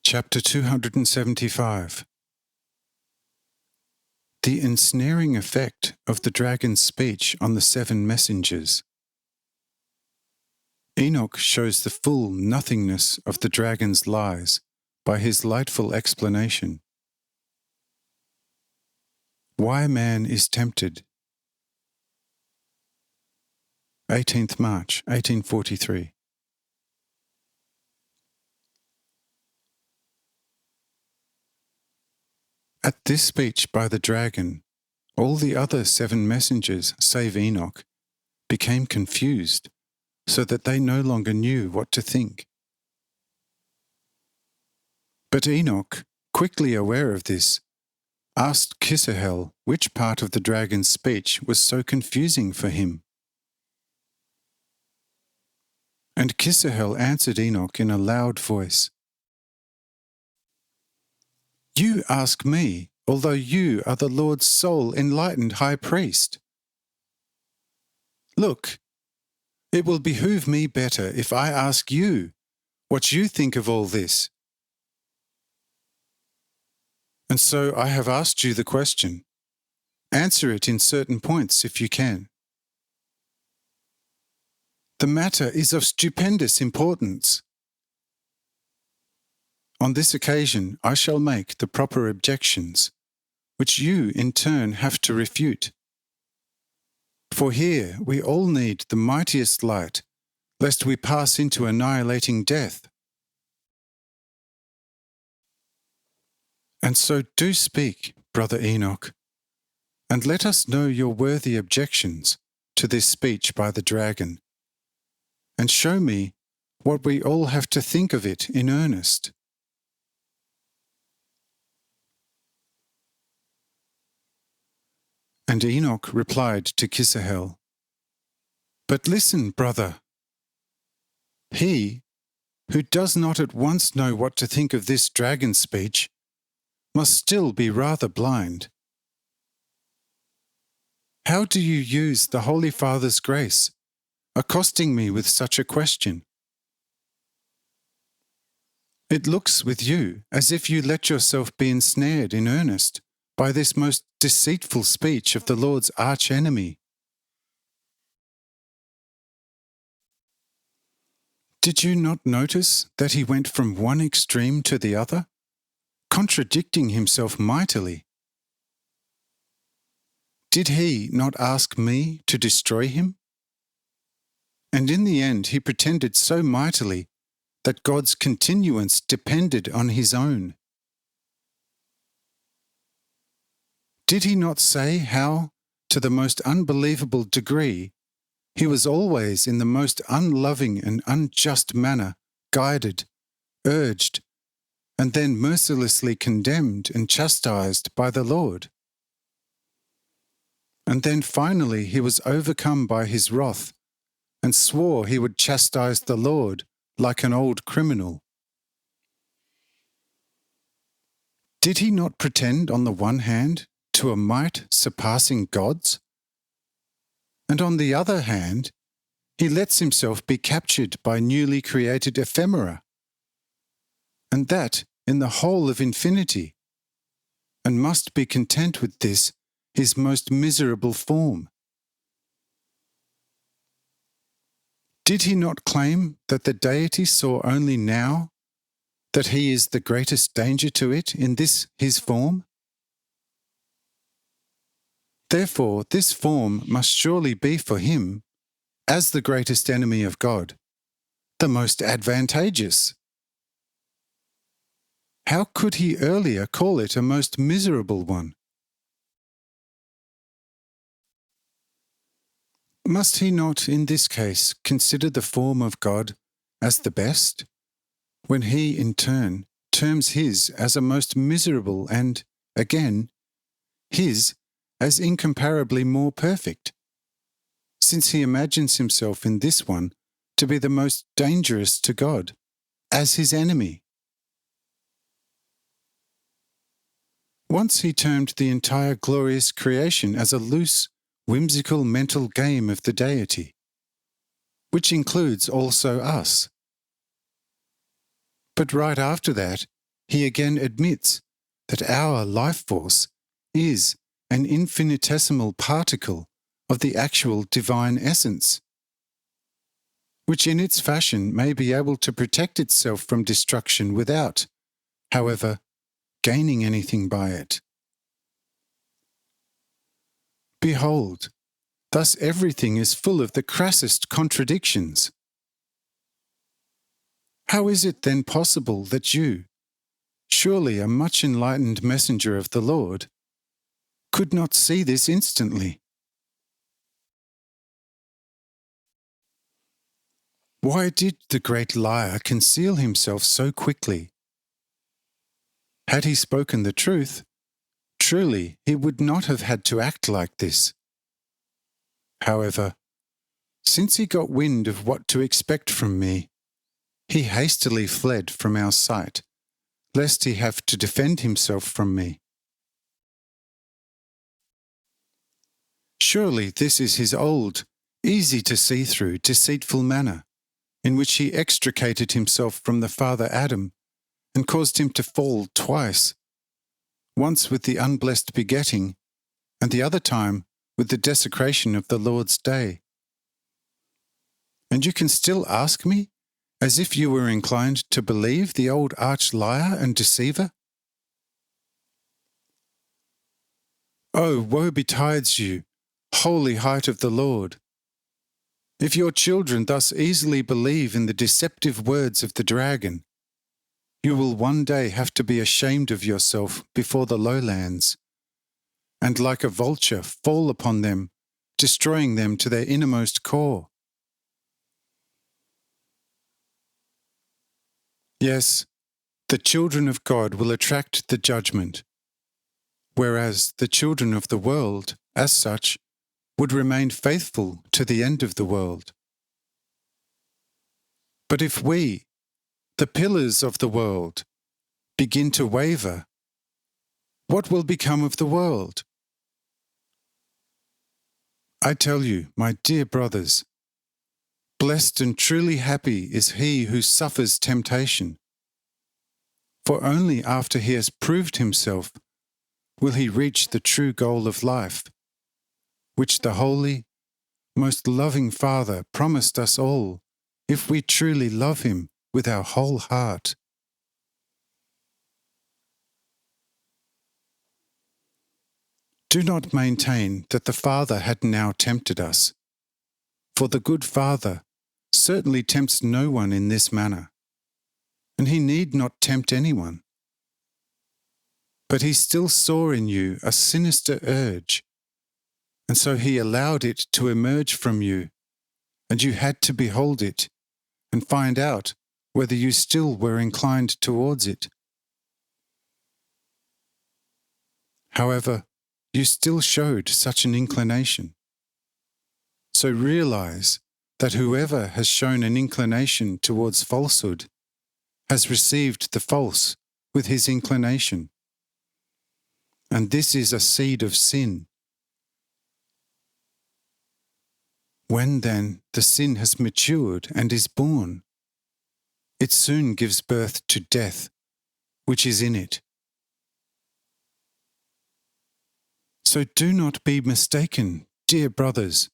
Chapter 275. The ensnaring effect of the dragon's speech on the 7 messengers. Enoch shows the full nothingness of the dragon's lies by his lightful explanation. Why man is tempted. 18th March, 1843. At this speech by the dragon, all the other 7 messengers, save Enoch, became confused, so that they no longer knew what to think. But Enoch, quickly aware of this, asked Kisahel which part of the dragon's speech was so confusing for him. And Kisahel answered Enoch in a loud voice, "You ask me, although you are the Lord's sole enlightened high priest. Look, it will behoove me better if I ask you what you think of all this. And so I have asked you the question. Answer it in certain points if you can. The matter is of stupendous importance. On this occasion I shall make the proper objections, which you in turn have to refute. For here we all need the mightiest light, lest we pass into annihilating death. And so do speak, Brother Enoch, and let us know your worthy objections to this speech by the dragon, and show me what we all have to think of it in earnest." And Enoch replied to Kisahel, "But listen, brother. He, who does not at once know what to think of this dragon speech, must still be rather blind. How do you use the Holy Father's grace, accosting me with such a question? It looks with you as if you let yourself be ensnared in earnest by this most deceitful speech of the Lord's arch-enemy. Did you not notice that he went from one extreme to the other, contradicting himself mightily? Did he not ask me to destroy him? And in the end he pretended so mightily that God's continuance depended on his own. Did he not say how, to the most unbelievable degree, he was always in the most unloving and unjust manner guided, urged, and then mercilessly condemned and chastised by the Lord? And then finally he was overcome by his wrath and swore he would chastise the Lord like an old criminal. Did he not pretend on the one hand to a might surpassing God's? And on the other hand, he lets himself be captured by newly created ephemera, and that in the whole of infinity, and must be content with this, his most miserable form. Did he not claim that the deity saw only now that he is the greatest danger to it in this his form? Therefore, this form must surely be for him, as the greatest enemy of God, the most advantageous. How could he earlier call it a most miserable one? Must he not in this case consider the form of God as the best, when he in turn terms his as a most miserable and, again, his as incomparably more perfect, since he imagines himself in this one to be the most dangerous to God, as his enemy? Once he termed the entire glorious creation as a loose, whimsical mental game of the deity, which includes also us. But right after that, he again admits that our life force is an infinitesimal particle of the actual divine essence, which in its fashion may be able to protect itself from destruction without, however, gaining anything by it. Behold, thus everything is full of the crassest contradictions. How is it then possible that you, surely a much enlightened messenger of the Lord, could not see this instantly? Why did the great liar conceal himself so quickly? Had he spoken the truth, truly he would not have had to act like this. However, since he got wind of what to expect from me, he hastily fled from our sight, lest he have to defend himself from me. Surely this is his old, easy to see through, deceitful manner, in which he extricated himself from the father Adam and caused him to fall twice, once with the unblessed begetting, and the other time with the desecration of the Lord's day. And you can still ask me, as if you were inclined to believe the old arch-liar and deceiver? Oh, woe betides you, holy height of the Lord! If your children thus easily believe in the deceptive words of the dragon, you will one day have to be ashamed of yourself before the lowlands, and like a vulture fall upon them, destroying them to their innermost core. Yes, the children of God will attract the judgment, whereas the children of the world, as such, would remain faithful to the end of the world. But if we, the pillars of the world, begin to waver, what will become of the world? I tell you, my dear brothers, blessed and truly happy is he who suffers temptation, for only after he has proved himself will he reach the true goal of life, which the holy, most loving Father promised us all if we truly love him with our whole heart. Do not maintain that the Father had now tempted us, for the good Father certainly tempts no one in this manner, and he need not tempt anyone. But he still saw in you a sinister urge, and so he allowed it to emerge from you, and you had to behold it and find out whether you still were inclined towards it. However, you still showed such an inclination. So realize that whoever has shown an inclination towards falsehood has received the false with his inclination. And this is a seed of sin. When then the sin has matured and is born, it soon gives birth to death, which is in it. So do not be mistaken, dear brothers,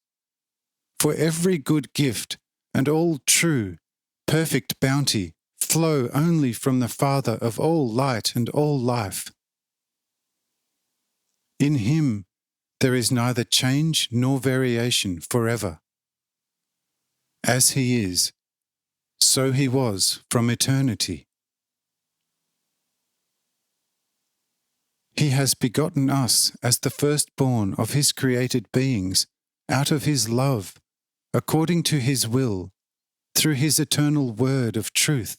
for every good gift and all true, perfect bounty flow only from the Father of all light and all life. In him there is neither change nor variation forever. As he is, so he was from eternity. He has begotten us as the firstborn of his created beings, out of his love, according to his will, through his eternal word of truth.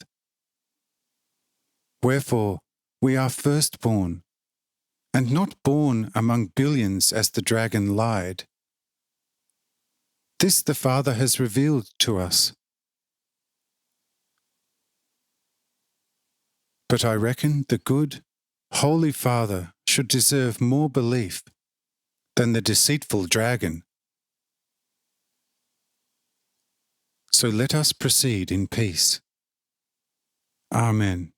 Wherefore, we are firstborn, and not born among billions as the dragon lied. This the Father has revealed to us. But I reckon the good, Holy Father should deserve more belief than the deceitful dragon. So let us proceed in peace. Amen.